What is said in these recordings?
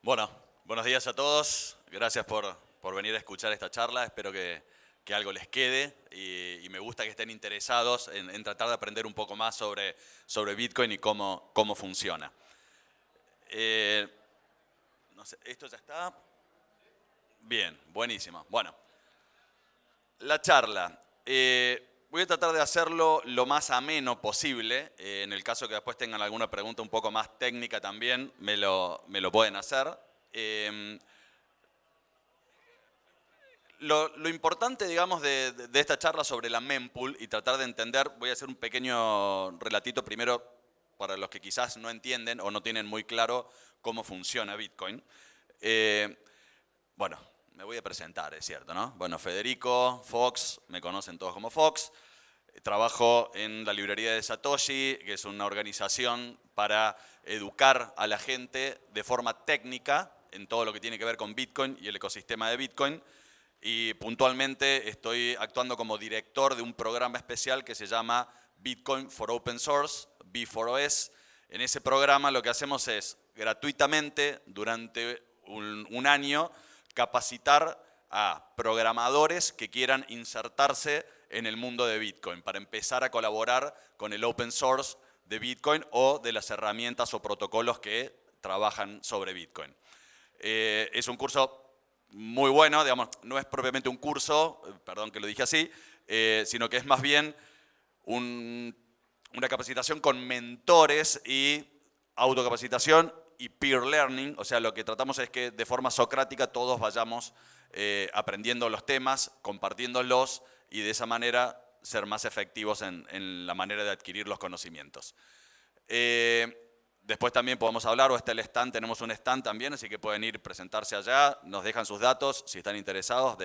Bueno, buenos días a todos. Gracias por venir a escuchar esta charla. Espero que algo les quede y me gusta que estén interesados en tratar de aprender un poco más sobre Bitcoin y cómo funciona. No sé, ¿esto ya está? Bien, buenísimo. Bueno, la charla. Voy a tratar de hacerlo lo más ameno posible. En el caso que después tengan alguna pregunta un poco más técnica también, me lo pueden hacer. Lo importante, digamos, de esta charla sobre la mempool y tratar de entender, voy a hacer un pequeño relatito primero para los que quizás no entienden o no tienen muy claro cómo funciona Bitcoin. Bueno, me voy a presentar, es cierto, ¿no? Bueno, Federico, Fox, me conocen todos como Fox. Trabajo en la librería de Satoshi, que es una organización para educar a la gente de forma técnica en todo lo que tiene que ver con Bitcoin y el ecosistema de Bitcoin. Y puntualmente estoy actuando como director de un programa especial que se llama Bitcoin for Open Source, B4OS. En ese programa lo que hacemos es gratuitamente durante un año capacitar a programadores que quieran insertarse en el mundo de Bitcoin para empezar a colaborar con el open source de Bitcoin o de las herramientas o protocolos que trabajan sobre Bitcoin. Es un curso muy bueno, digamos, no es propiamente un curso, perdón que lo dije así, sino que es más bien una capacitación con mentores y autocapacitación y peer learning, o sea, lo que tratamos es que de forma socrática todos vayamos aprendiendo los temas, compartiéndolos y de esa manera ser más efectivos en la manera de adquirir los conocimientos. Después también podemos hablar, o está el stand, tenemos un stand también, así que pueden ir, presentarse allá, nos dejan sus datos si están interesados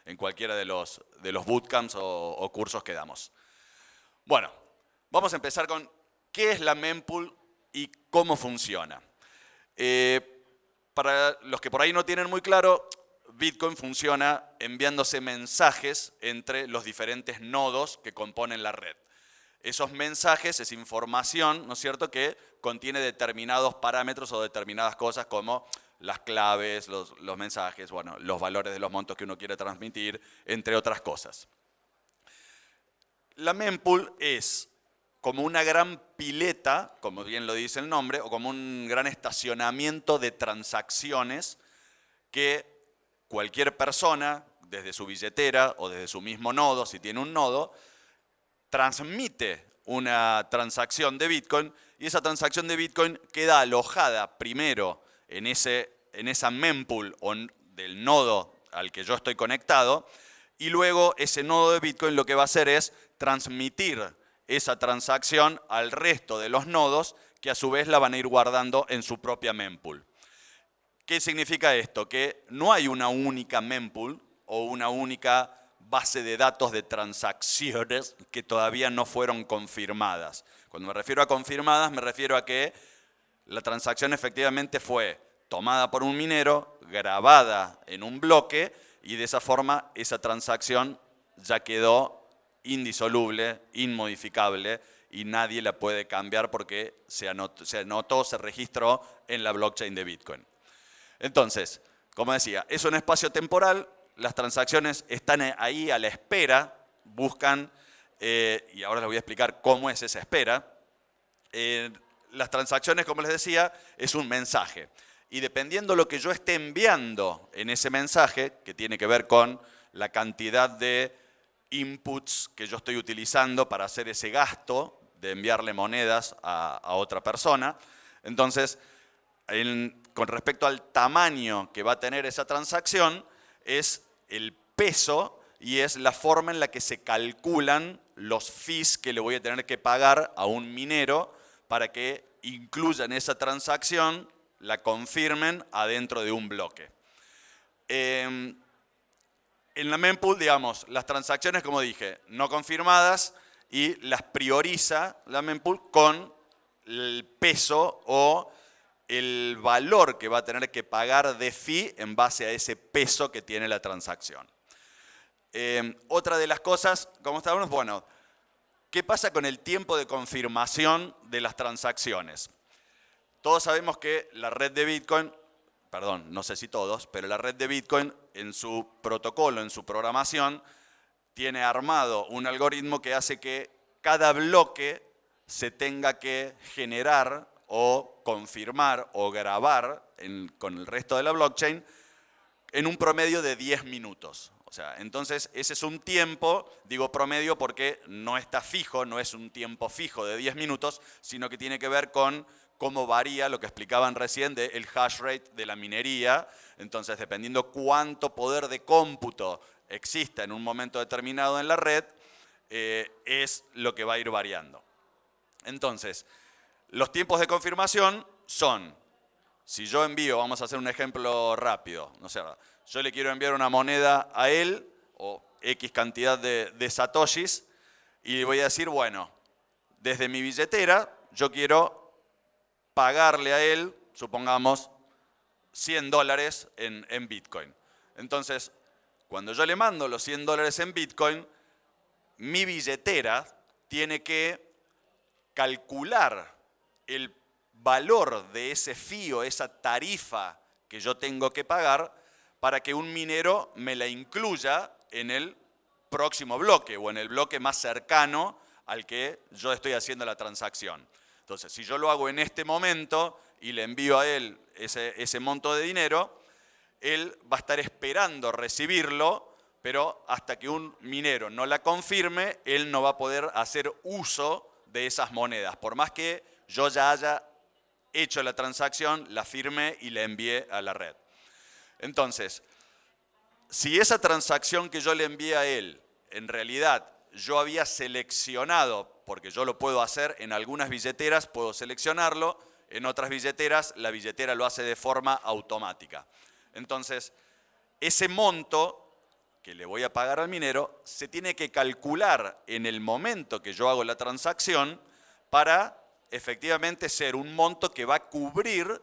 en cualquiera de los bootcamps o cursos que damos. Bueno, vamos a empezar con qué es la mempool y cómo funciona. Para los que por ahí no tienen muy claro, Bitcoin funciona enviándose mensajes entre los diferentes nodos que componen la red. Esos mensajes es información, ¿no es cierto?, que contiene determinados parámetros o determinadas cosas como las claves, los mensajes, bueno, los valores de los montos que uno quiere transmitir, entre otras cosas. La mempool es como una gran pileta, como bien lo dice el nombre, o como un gran estacionamiento de transacciones que cualquier persona, desde su billetera o desde su mismo nodo, si tiene un nodo, transmite una transacción de Bitcoin y esa transacción de Bitcoin queda alojada primero en esa mempool del nodo al que yo estoy conectado y luego ese nodo de Bitcoin lo que va a hacer es transmitir esa transacción al resto de los nodos que a su vez la van a ir guardando en su propia mempool. ¿Qué significa esto? Que no hay una única mempool o una única base de datos de transacciones que todavía no fueron confirmadas. Cuando me refiero a confirmadas, me refiero a que la transacción efectivamente fue tomada por un minero, grabada en un bloque y de esa forma esa transacción ya quedó indisoluble, inmodificable y nadie la puede cambiar porque se anotó, se registró en la blockchain de Bitcoin. Entonces, como decía, es un espacio temporal. Las transacciones están ahí a la espera, buscan, y ahora les voy a explicar cómo es esa espera. Las transacciones, como les decía, es un mensaje. Y dependiendo lo que yo esté enviando en ese mensaje, que tiene que ver con la cantidad de inputs que yo estoy utilizando para hacer ese gasto de enviarle monedas a otra persona, entonces, con respecto al tamaño que va a tener esa transacción, es el peso y es la forma en la que se calculan los fees que le voy a tener que pagar a un minero para que incluyan esa transacción, la confirmen adentro de un bloque. En la mempool, digamos, las transacciones, como dije, no confirmadas y las prioriza la mempool con el peso o el valor que va a tener que pagar de fee en base a ese peso que tiene la transacción. Otra de las cosas, como estábamos, bueno, ¿qué pasa con el tiempo de confirmación de las transacciones? Todos sabemos que la red de Bitcoin perdón, no sé si todos, pero la red de Bitcoin en su protocolo, en su programación, tiene armado un algoritmo que hace que cada bloque se tenga que generar o confirmar o grabar con el resto de la blockchain en un promedio de 10 minutos. O sea, entonces ese es un tiempo, digo promedio porque no está fijo, no es un tiempo fijo de 10 minutos, sino que tiene que ver con cómo varía lo que explicaban recién del hash rate de la minería. Entonces, dependiendo cuánto poder de cómputo exista en un momento determinado en la red, es lo que va a ir variando. Entonces, los tiempos de confirmación son, si yo envío, vamos a hacer un ejemplo rápido, no sé, yo le quiero enviar una moneda a él, o X cantidad de satoshis, y le voy a decir, bueno, desde mi billetera yo quiero pagarle a él, supongamos, $100 en Bitcoin. Entonces, cuando yo le mando los $100 en Bitcoin, mi billetera tiene que calcular el valor de ese fee o esa tarifa que yo tengo que pagar para que un minero me la incluya en el próximo bloque o en el bloque más cercano al que yo estoy haciendo la transacción. Entonces, si yo lo hago en este momento y le envío a él ese monto de dinero, él va a estar esperando recibirlo, pero hasta que un minero no la confirme, él no va a poder hacer uso de esas monedas, por más que yo ya haya hecho la transacción, la firmé y la envié a la red. Entonces, si esa transacción que yo le envié a él, en realidad yo había seleccionado, porque yo lo puedo hacer en algunas billeteras, puedo seleccionarlo, en otras billeteras la billetera lo hace de forma automática. Entonces, ese monto que le voy a pagar al minero se tiene que calcular en el momento que yo hago la transacción para efectivamente ser un monto que va a cubrir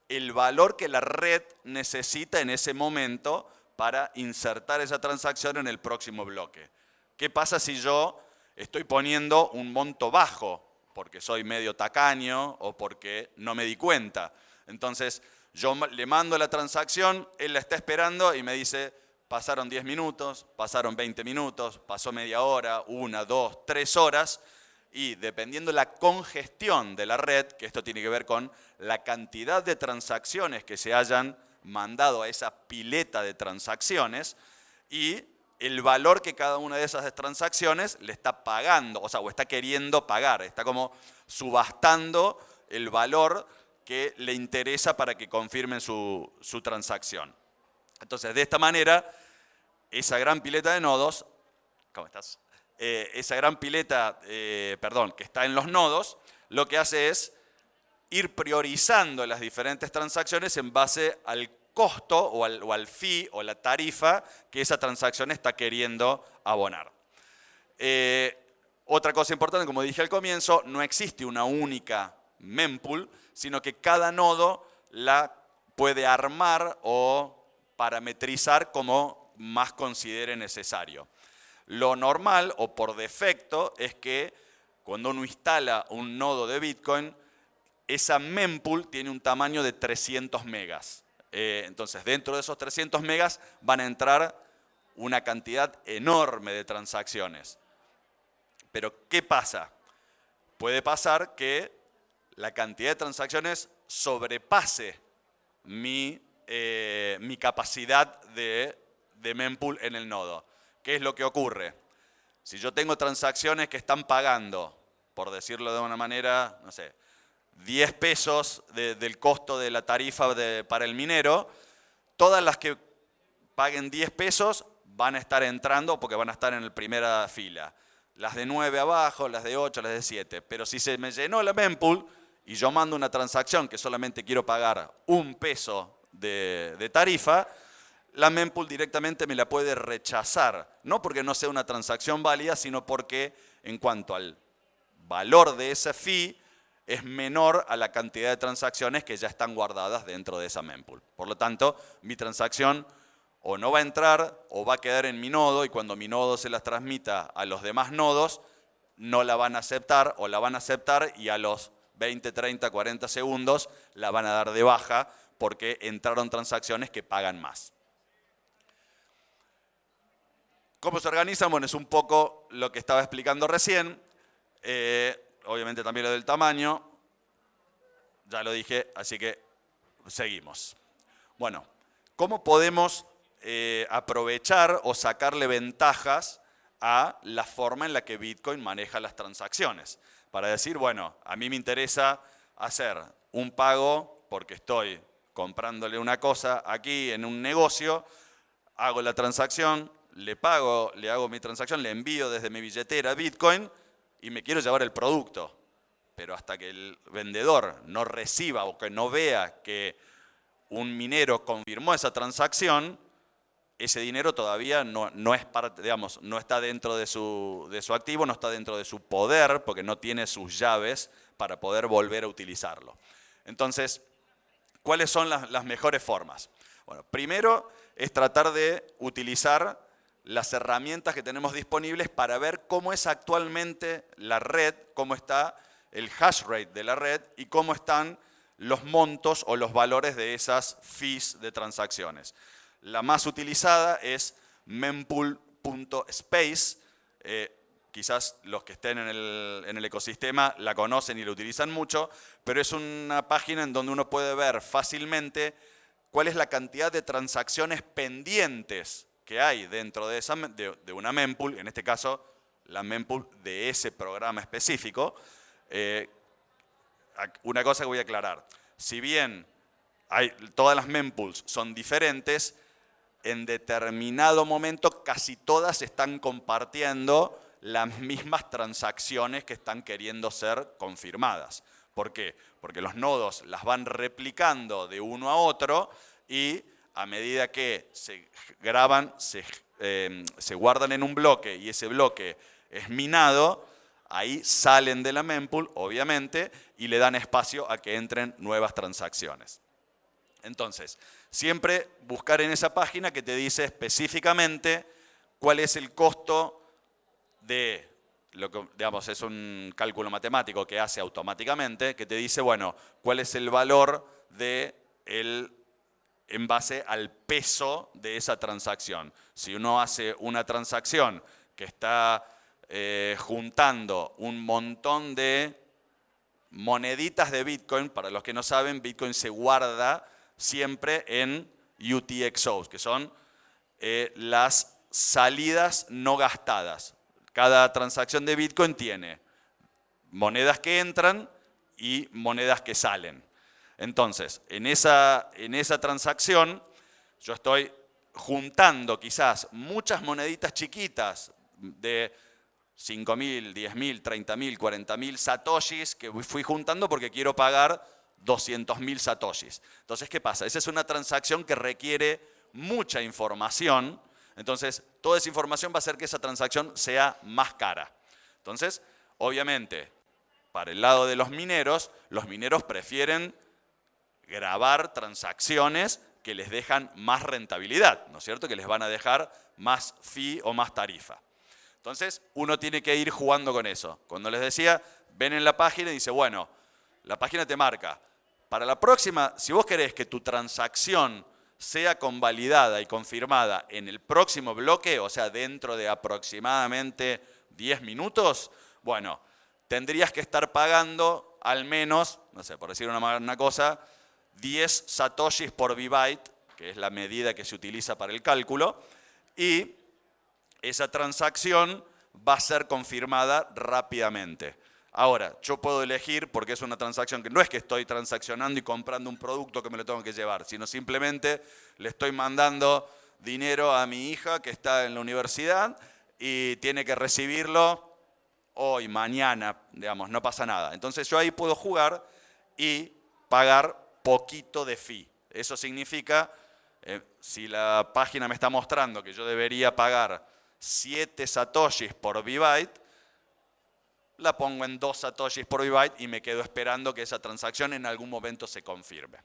el valor que la red necesita en ese momento para insertar esa transacción en el próximo bloque. ¿Qué pasa si yo estoy poniendo un monto bajo porque soy medio tacaño o porque no me di cuenta? Entonces, yo le mando la transacción, él la está esperando y me dice, pasaron 10 minutos, pasaron 20 minutos, pasó media hora, 1, 2, 3 horas, y dependiendo la congestión de la red, que esto tiene que ver con la cantidad de transacciones que se hayan mandado a esa pileta de transacciones y el valor que cada una de esas transacciones le está pagando, o sea, o está queriendo pagar, está como subastando el valor que le interesa para que confirmen su transacción. Entonces, de esta manera, esa gran pileta de nodos, ¿cómo estás? Esa gran pileta, que está en los nodos, lo que hace es ir priorizando las diferentes transacciones en base al costo o al fee o la tarifa que esa transacción está queriendo abonar. Otra cosa importante, como dije al comienzo, no existe una única mempool, sino que cada nodo la puede armar o parametrizar como más considere necesario. Lo normal o por defecto es que cuando uno instala un nodo de Bitcoin, esa mempool tiene un tamaño de 300 megas. Entonces, dentro de esos 300 megas van a entrar una cantidad enorme de transacciones. Pero, ¿qué pasa? Puede pasar que la cantidad de transacciones sobrepase mi capacidad de mempool en el nodo. ¿Qué es lo que ocurre? Si yo tengo transacciones que están pagando, por decirlo de una manera, no sé, 10 pesos del costo de la tarifa para el minero, todas las que paguen 10 pesos van a estar entrando porque van a estar en la primera fila. Las de 9 abajo, las de 8, las de 7. Pero si se me llenó la mempool y yo mando una transacción que solamente quiero pagar 1 peso de tarifa, la mempool directamente me la puede rechazar. No porque no sea una transacción válida, sino porque en cuanto al valor de ese fee, es menor a la cantidad de transacciones que ya están guardadas dentro de esa mempool. Por lo tanto, mi transacción o no va a entrar o va a quedar en mi nodo y cuando mi nodo se las transmita a los demás nodos, no la van a aceptar o la van a aceptar y a los 20, 30, 40 segundos la van a dar de baja porque entraron transacciones que pagan más. ¿Cómo se organizan? Bueno, es un poco lo que estaba explicando recién. Obviamente también lo del tamaño. Ya lo dije, así que seguimos. Bueno, ¿cómo podemos aprovechar o sacarle ventajas a la forma en la que Bitcoin maneja las transacciones? Para decir, bueno, a mí me interesa hacer un pago porque estoy comprándole una cosa aquí en un negocio, hago la transacción, le pago, le hago mi transacción, le envío desde mi billetera Bitcoin y me quiero llevar el producto. Pero hasta que el vendedor no reciba o que no vea que un minero confirmó esa transacción, ese dinero todavía no es parte, digamos, no está dentro de su activo, no está dentro de su poder, porque no tiene sus llaves para poder volver a utilizarlo. Entonces, ¿cuáles son las mejores formas? Bueno, primero es tratar de utilizar las herramientas que tenemos disponibles para ver cómo es actualmente la red, cómo está el hash rate de la red y cómo están los montos o los valores de esas fees de transacciones. La más utilizada es mempool.space. Quizás los que estén en el ecosistema la conocen y la utilizan mucho, pero es una página en donde uno puede ver fácilmente cuál es la cantidad de transacciones pendientes que hay dentro de una mempool, en este caso la mempool de ese programa específico. Una cosa que voy a aclarar, si bien todas las mempools son diferentes, en determinado momento casi todas están compartiendo las mismas transacciones que están queriendo ser confirmadas. ¿Por qué? Porque los nodos las van replicando de uno a otro y a medida que se graban, se guardan en un bloque y ese bloque es minado, ahí salen de la mempool, obviamente, y le dan espacio a que entren nuevas transacciones. Entonces, siempre buscar en esa página que te dice específicamente cuál es el costo de, lo que, digamos, es un cálculo matemático que hace automáticamente, que te dice, bueno, cuál es el valor en base al peso de esa transacción. Si uno hace una transacción que está juntando un montón de moneditas de Bitcoin, para los que no saben, Bitcoin se guarda siempre en UTXOs, que son las salidas no gastadas. Cada transacción de Bitcoin tiene monedas que entran y monedas que salen. Entonces, en esa transacción, yo estoy juntando quizás muchas moneditas chiquitas de 5.000, 10.000, 30.000, 40.000 satoshis que fui juntando porque quiero pagar 200.000 satoshis. Entonces, ¿qué pasa? Esa es una transacción que requiere mucha información. Entonces, toda esa información va a hacer que esa transacción sea más cara. Entonces, obviamente, para el lado de los mineros prefieren grabar transacciones que les dejan más rentabilidad, ¿no es cierto? Que les van a dejar más fee o más tarifa. Entonces, uno tiene que ir jugando con eso. Cuando les decía, ven en la página y dice, bueno, la página te marca, para la próxima, si vos querés que tu transacción sea convalidada y confirmada en el próximo bloque, o sea, dentro de aproximadamente 10 minutos, bueno, tendrías que estar pagando al menos, no sé, por decir una cosa, 10 satoshis por byte, que es la medida que se utiliza para el cálculo, y esa transacción va a ser confirmada rápidamente. Ahora, yo puedo elegir, porque es una transacción que no es que estoy transaccionando y comprando un producto que me lo tengo que llevar, sino simplemente le estoy mandando dinero a mi hija que está en la universidad y tiene que recibirlo hoy, mañana, digamos, no pasa nada. Entonces yo ahí puedo jugar y pagar poquito de fee. Eso significa, si la página me está mostrando que yo debería pagar 7 satoshis por byte, la pongo en 2 satoshis por byte y me quedo esperando que esa transacción en algún momento se confirme.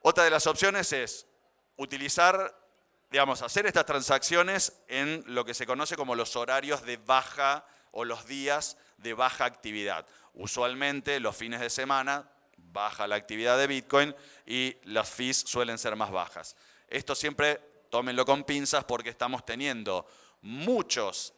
Otra de las opciones es utilizar, digamos, hacer estas transacciones en lo que se conoce como los horarios de baja o los días de baja actividad. Usualmente los fines de semana baja la actividad de Bitcoin y las fees suelen ser más bajas. Esto siempre tómenlo con pinzas porque estamos teniendo muchas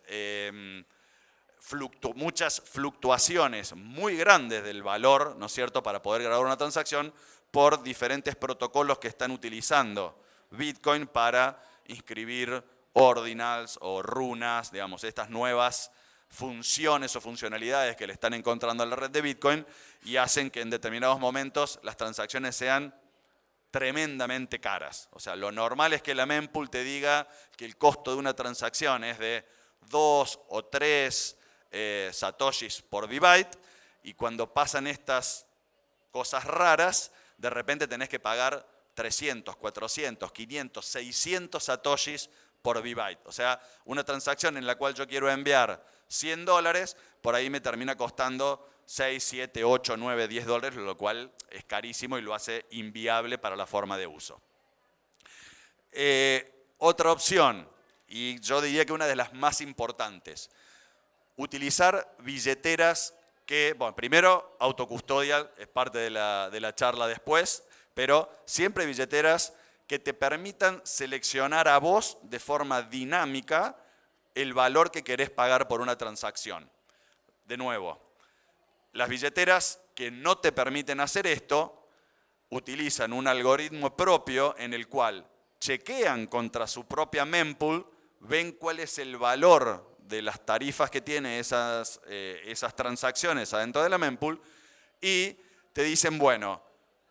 fluctuaciones muy grandes del valor, ¿no es cierto?, para poder grabar una transacción por diferentes protocolos que están utilizando Bitcoin para inscribir ordinals o runas, digamos, estas nuevas funciones o funcionalidades que le están encontrando a la red de Bitcoin y hacen que en determinados momentos las transacciones sean tremendamente caras. O sea, lo normal es que la mempool te diga que el costo de una transacción es de 2 o 3 satoshis por byte y cuando pasan estas cosas raras, de repente tenés que pagar 300, 400, 500, 600 satoshis por byte. O sea, una transacción en la cual yo quiero enviar $100, por ahí me termina costando 6, 7, 8, 9, 10 dólares, lo cual es carísimo y lo hace inviable para la forma de uso. Otra opción, y yo diría que una de las más importantes, utilizar billeteras que, bueno, primero autocustodial, es parte de la charla después, pero siempre billeteras que te permitan seleccionar a vos de forma dinámica el valor que querés pagar por una transacción. De nuevo, las billeteras que no te permiten hacer esto utilizan un algoritmo propio en el cual chequean contra su propia mempool, ven cuál es el valor de las tarifas que tiene esas transacciones adentro de la mempool y te dicen, bueno,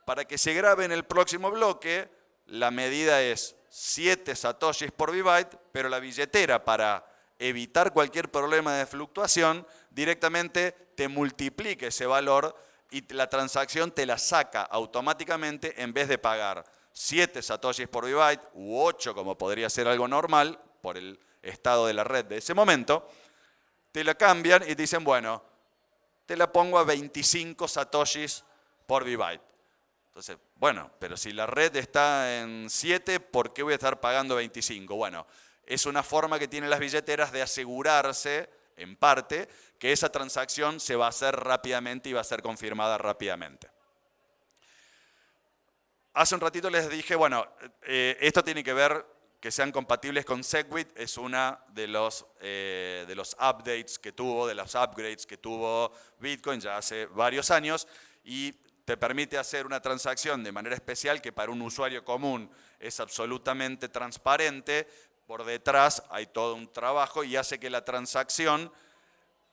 para que se grabe en el próximo bloque, la medida es 7 satoshis por byte, pero la billetera para evitar cualquier problema de fluctuación, directamente te multiplica ese valor y la transacción te la saca automáticamente en vez de pagar 7 satoshis por byte u 8 como podría ser algo normal por el estado de la red de ese momento, te la cambian y te dicen, bueno, te la pongo a 25 satoshis por byte. Entonces, bueno, pero si la red está en 7, ¿por qué voy a estar pagando 25? Bueno, es una forma que tienen las billeteras de asegurarse, en parte, que esa transacción se va a hacer rápidamente y va a ser confirmada rápidamente. Hace un ratito les dije, bueno, esto tiene que ver que sean compatibles con SegWit, es una de los updates que tuvo, de los upgrades que tuvo Bitcoin ya hace varios años y te permite hacer una transacción de manera especial que para un usuario común es absolutamente transparente. Por detrás hay todo un trabajo y hace que la transacción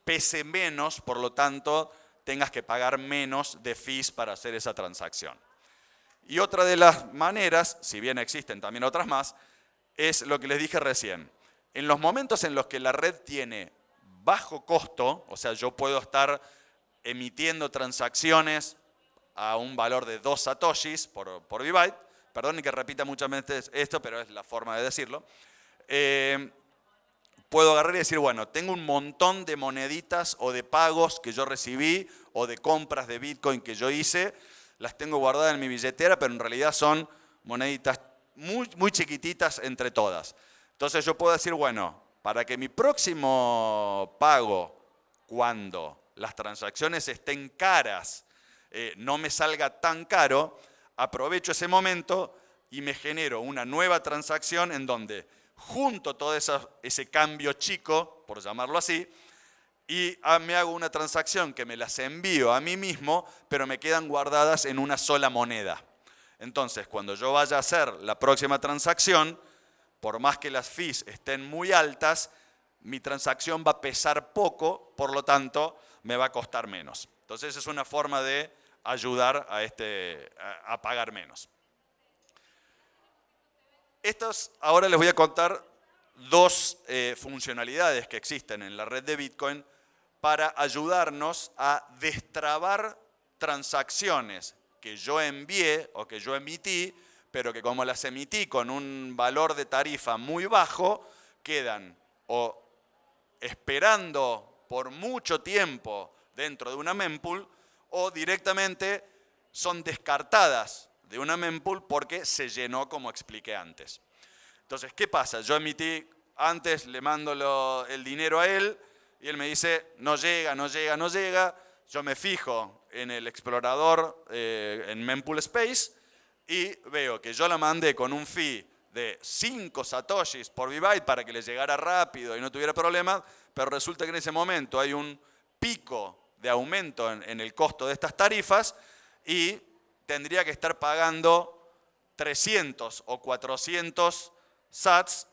pese menos, por lo tanto tengas que pagar menos de fees para hacer esa transacción. Y otra de las maneras, si bien existen también otras más, es lo que les dije recién. En los momentos en los que la red tiene bajo costo, o sea, yo puedo estar emitiendo transacciones a un valor de 2 satoshis por byte, perdonen que repita muchas veces esto, pero es la forma de decirlo, puedo agarrar y decir, bueno, tengo un montón de moneditas o de pagos que yo recibí o de compras de Bitcoin que yo hice, las tengo guardadas en mi billetera, pero en realidad son moneditas muy, muy chiquititas entre todas. Entonces yo puedo decir, bueno, para que mi próximo pago, cuando las transacciones estén caras, no me salga tan caro, aprovecho ese momento y me genero una nueva transacción en donde junto todo ese cambio chico, por llamarlo así, y me hago una transacción que me las envío a mí mismo, pero me quedan guardadas en una sola moneda. Entonces, cuando yo vaya a hacer la próxima transacción, por más que las fees estén muy altas, mi transacción va a pesar poco, por lo tanto, me va a costar menos. Entonces, es una forma de ayudar a pagar menos. Ahora les voy a contar dos funcionalidades que existen en la red de Bitcoin para ayudarnos a destrabar transacciones que yo envié o que yo emití, pero que como las emití con un valor de tarifa muy bajo, quedan o esperando por mucho tiempo dentro de una mempool o directamente son descartadas de una mempool porque se llenó como expliqué antes. Entonces, ¿qué pasa? Yo emití, antes le mando el dinero a él y él me dice, no llega, no llega, no llega. Yo me fijo en el explorador en Mempool Space y veo que yo la mandé con un fee de 5 satoshis por byte para que le llegara rápido y no tuviera problemas, pero resulta que en ese momento hay un pico de aumento en el costo de estas tarifas y tendría que estar pagando 300 o 400 sats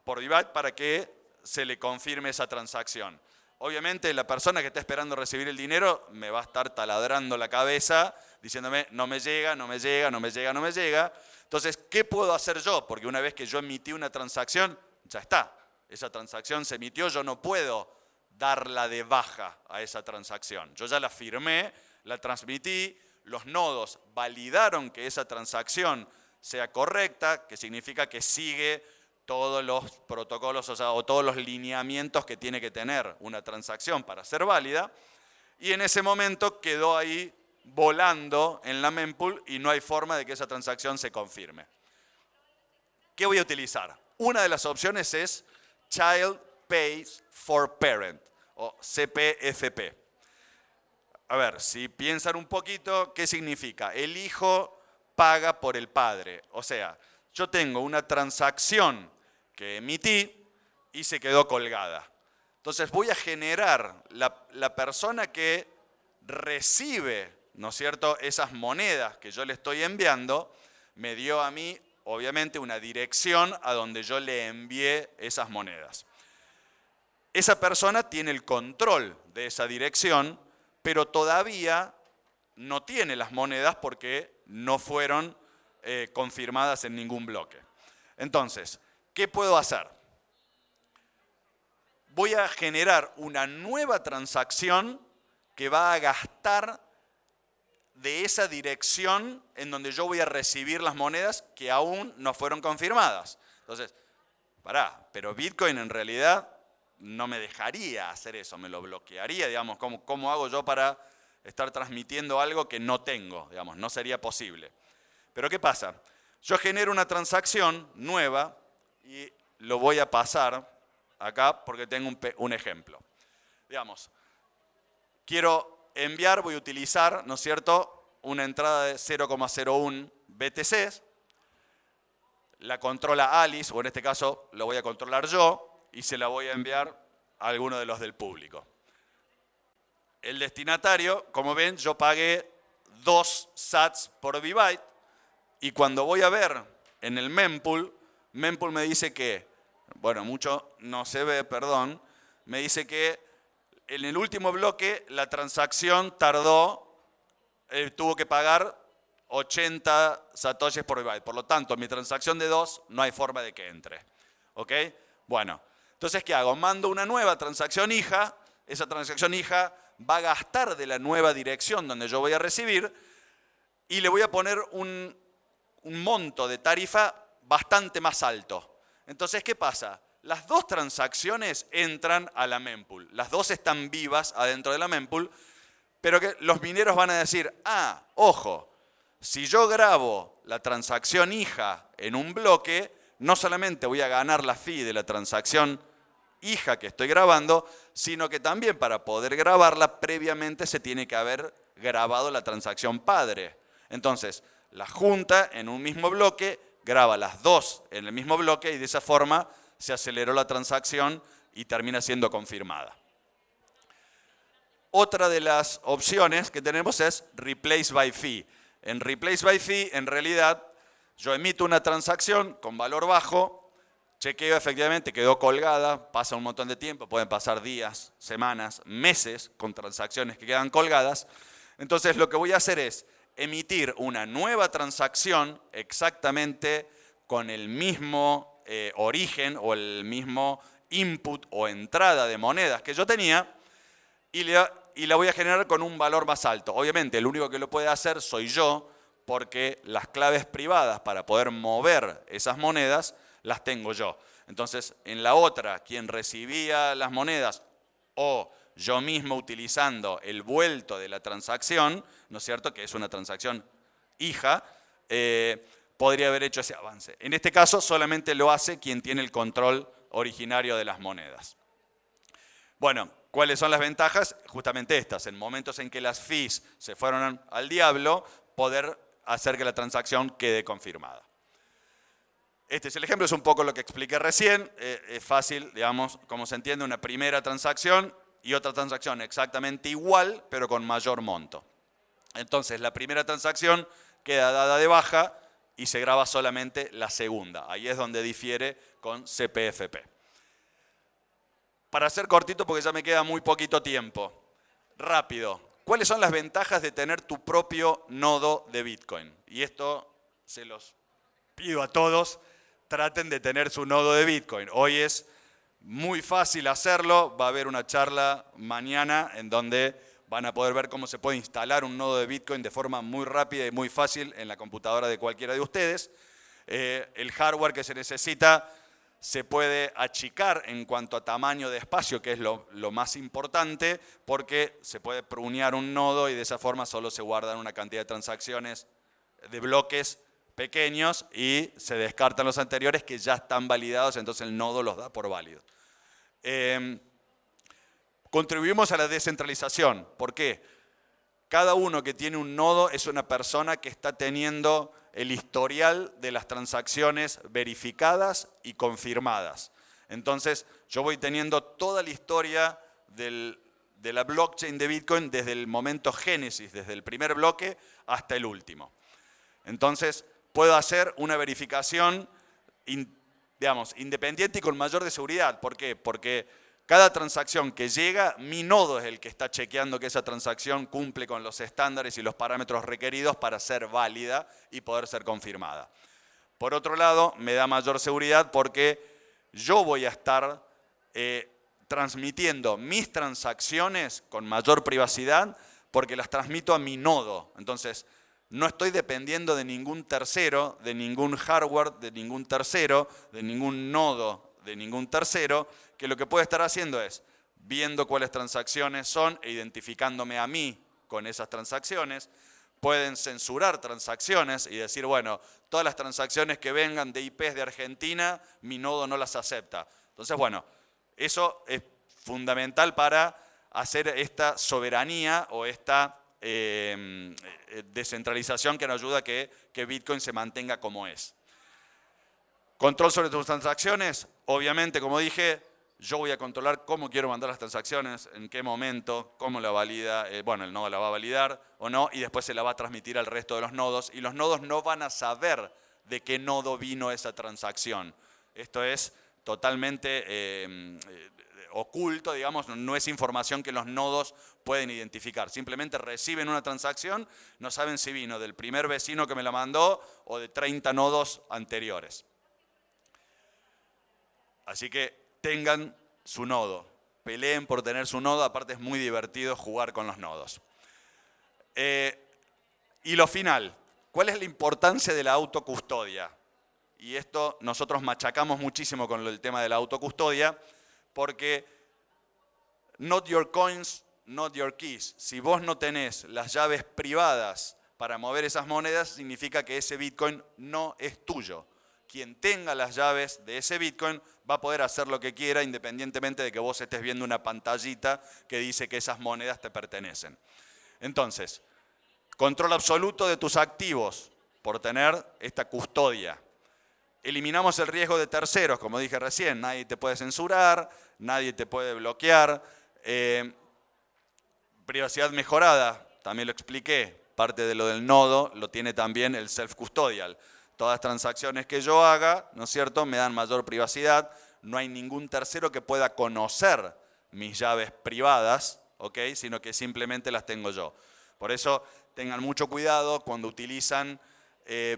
por byte para que se le confirme esa transacción. Obviamente la persona que está esperando recibir el dinero me va a estar taladrando la cabeza diciéndome no me llega, no me llega, no me llega, no me llega. Entonces, ¿qué puedo hacer yo? Porque una vez que yo emití una transacción, ya está. Esa transacción se emitió, yo no puedo darla de baja a esa transacción. Yo ya la firmé, la transmití, los nodos validaron que esa transacción sea correcta, que significa que sigue todos los protocolos, o todos los lineamientos que tiene que tener una transacción para ser válida, y en ese momento quedó ahí volando en la mempool y no hay forma de que esa transacción se confirme. ¿Qué voy a utilizar? Una de las opciones es Child Pays for Parent, o CPFP. A ver, si piensan un poquito, ¿qué significa? El hijo paga por el padre. O sea, yo tengo una transacción que emití y se quedó colgada. Entonces voy a generar la persona que recibe, ¿no es cierto?, esas monedas que yo le estoy enviando, me dio a mí, obviamente, una dirección a donde yo le envié esas monedas. Esa persona tiene el control de esa dirección, pero todavía no tiene las monedas porque no fueron confirmadas en ningún bloque. Entonces, ¿qué puedo hacer? Voy a generar una nueva transacción que va a gastar de esa dirección en donde yo voy a recibir las monedas que aún no fueron confirmadas. Entonces, pero Bitcoin en realidad no me dejaría hacer eso, me lo bloquearía, digamos, ¿cómo hago yo para estar transmitiendo algo que no tengo? Digamos, no sería posible. Pero ¿qué pasa? Yo genero una transacción nueva y lo voy a pasar acá porque tengo un ejemplo. Digamos, quiero enviar, voy a utilizar, ¿no es cierto?, una entrada de 0,01 BTC, la controla Alice, o en este caso lo voy a controlar yo, y se la voy a enviar a alguno de los del público. El destinatario, como ven, yo pagué 2 sats por byte, y cuando voy a ver en el mempool me dice que, bueno, mucho no se ve, perdón, me dice que en el último bloque la transacción tuvo que pagar 80 satoshis por byte. Por lo tanto, mi transacción de 2 no hay forma de que entre. ¿Ok? Bueno, entonces, ¿qué hago? Mando una nueva transacción hija. Esa transacción hija va a gastar de la nueva dirección donde yo voy a recibir y le voy a poner un monto de tarifa bastante más alto. Entonces, ¿qué pasa? Las dos transacciones entran a la mempool. Las dos están vivas adentro de la mempool, pero que los mineros van a decir, ojo, si yo grabo la transacción hija en un bloque, no solamente voy a ganar la fee de la transacción hija que estoy grabando, sino que también para poder grabarla previamente se tiene que haber grabado la transacción padre. Entonces, la junta en un mismo bloque, graba las dos en el mismo bloque y de esa forma se aceleró la transacción y termina siendo confirmada. Otra de las opciones que tenemos es Replace by Fee. En Replace by Fee, en realidad, yo emito una transacción con valor bajo, chequeo efectivamente, quedó colgada, pasa un montón de tiempo, pueden pasar días, semanas, meses con transacciones que quedan colgadas. Entonces lo que voy a hacer es emitir una nueva transacción exactamente con el mismo origen o el mismo input o entrada de monedas que yo tenía y la voy a generar con un valor más alto. Obviamente el único que lo puede hacer soy yo, porque las claves privadas para poder mover esas monedas las tengo yo. Entonces, en la otra, quien recibía las monedas o yo mismo utilizando el vuelto de la transacción, ¿no es cierto?, que es una transacción hija, podría haber hecho ese avance. En este caso, solamente lo hace quien tiene el control originario de las monedas. Bueno, ¿cuáles son las ventajas? Justamente estas, en momentos en que las fees se fueron al diablo, poder hacer que la transacción quede confirmada. Este es el ejemplo, es un poco lo que expliqué recién. Es fácil, digamos, como se entiende, una primera transacción y otra transacción exactamente igual, pero con mayor monto. Entonces, la primera transacción queda dada de baja y se graba solamente la segunda. Ahí es donde difiere con CPFP. Para ser cortito, porque ya me queda muy poquito tiempo. Rápido. ¿Cuáles son las ventajas de tener tu propio nodo de Bitcoin? Y esto se los pido a todos. Traten de tener su nodo de Bitcoin. Hoy es muy fácil hacerlo. Va a haber una charla mañana en donde van a poder ver cómo se puede instalar un nodo de Bitcoin de forma muy rápida y muy fácil en la computadora de cualquiera de ustedes. El hardware que se necesita se puede achicar en cuanto a tamaño de espacio, que es lo más importante, porque se puede prunear un nodo y de esa forma solo se guardan una cantidad de transacciones de bloques pequeños y se descartan los anteriores que ya están validados, entonces el nodo los da por válidos. Contribuimos a la descentralización. ¿Por qué? Cada uno que tiene un nodo es una persona que está teniendo el historial de las transacciones verificadas y confirmadas. Entonces, yo voy teniendo toda la historia de la blockchain de Bitcoin desde el momento génesis, desde el primer bloque hasta el último. Entonces, puedo hacer una verificación, digamos, independiente y con mayor de seguridad. ¿Por qué? Porque cada transacción que llega, mi nodo es el que está chequeando que esa transacción cumple con los estándares y los parámetros requeridos para ser válida y poder ser confirmada. Por otro lado, me da mayor seguridad porque yo voy a estar transmitiendo mis transacciones con mayor privacidad porque las transmito a mi nodo. Entonces, no estoy dependiendo de ningún tercero, de ningún hardware, de ningún tercero, de ningún nodo, de ningún tercero, que lo que puede estar haciendo es viendo cuáles transacciones son e identificándome a mí con esas transacciones. Pueden censurar transacciones y decir, bueno, todas las transacciones que vengan de IPs de Argentina, mi nodo no las acepta. Entonces, bueno, eso es fundamental para hacer esta soberanía o esta descentralización que nos ayuda a que Bitcoin se mantenga como es. Control sobre tus transacciones, obviamente, como dije, yo voy a controlar cómo quiero mandar las transacciones, en qué momento, cómo la valida, bueno, el nodo la va a validar o no, y después se la va a transmitir al resto de los nodos, y los nodos no van a saber de qué nodo vino esa transacción. Esto es totalmente oculto, digamos, no es información que los nodos pueden identificar. Simplemente reciben una transacción, no saben si vino del primer vecino que me la mandó o de 30 nodos anteriores. Así que tengan su nodo, peleen por tener su nodo, aparte es muy divertido jugar con los nodos. Y lo final, ¿cuál es la importancia de la autocustodia? Y esto nosotros machacamos muchísimo con el tema de la autocustodia, porque not your coins, not your keys. Si vos no tenés las llaves privadas para mover esas monedas, significa que ese Bitcoin no es tuyo. Quien tenga las llaves de ese Bitcoin va a poder hacer lo que quiera independientemente de que vos estés viendo una pantallita que dice que esas monedas te pertenecen. Entonces, control absoluto de tus activos por tener esta custodia. Eliminamos el riesgo de terceros, como dije recién, nadie te puede censurar, nadie te puede bloquear. Privacidad mejorada, también lo expliqué, parte de lo del nodo lo tiene también el self-custodial. Todas las transacciones que yo haga, ¿no es cierto?, me dan mayor privacidad. No hay ningún tercero que pueda conocer mis llaves privadas, ¿ok?, sino que simplemente las tengo yo. Por eso tengan mucho cuidado cuando utilizan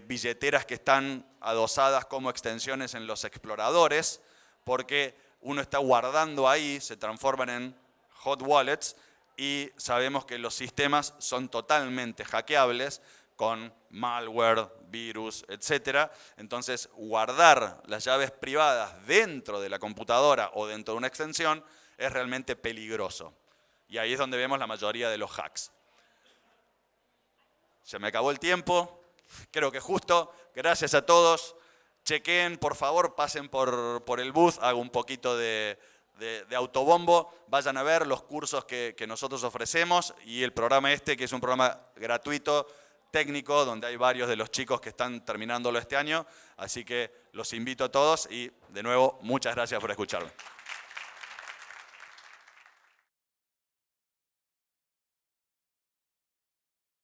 billeteras que están adosadas como extensiones en los exploradores, porque uno está guardando ahí, se transforman en hot wallets y sabemos que los sistemas son totalmente hackeables con malware, virus, etc. Entonces, guardar las llaves privadas dentro de la computadora o dentro de una extensión es realmente peligroso. Y ahí es donde vemos la mayoría de los hacks. Se me acabó el tiempo, creo que justo. Gracias a todos. Chequen, por favor, pasen por el booth, hago un poquito de de autobombo, vayan a ver los cursos que nosotros ofrecemos y el programa que es un programa gratuito, técnico, donde hay varios de los chicos que están terminándolo este año. Así que los invito a todos y, de nuevo, muchas gracias por escucharme.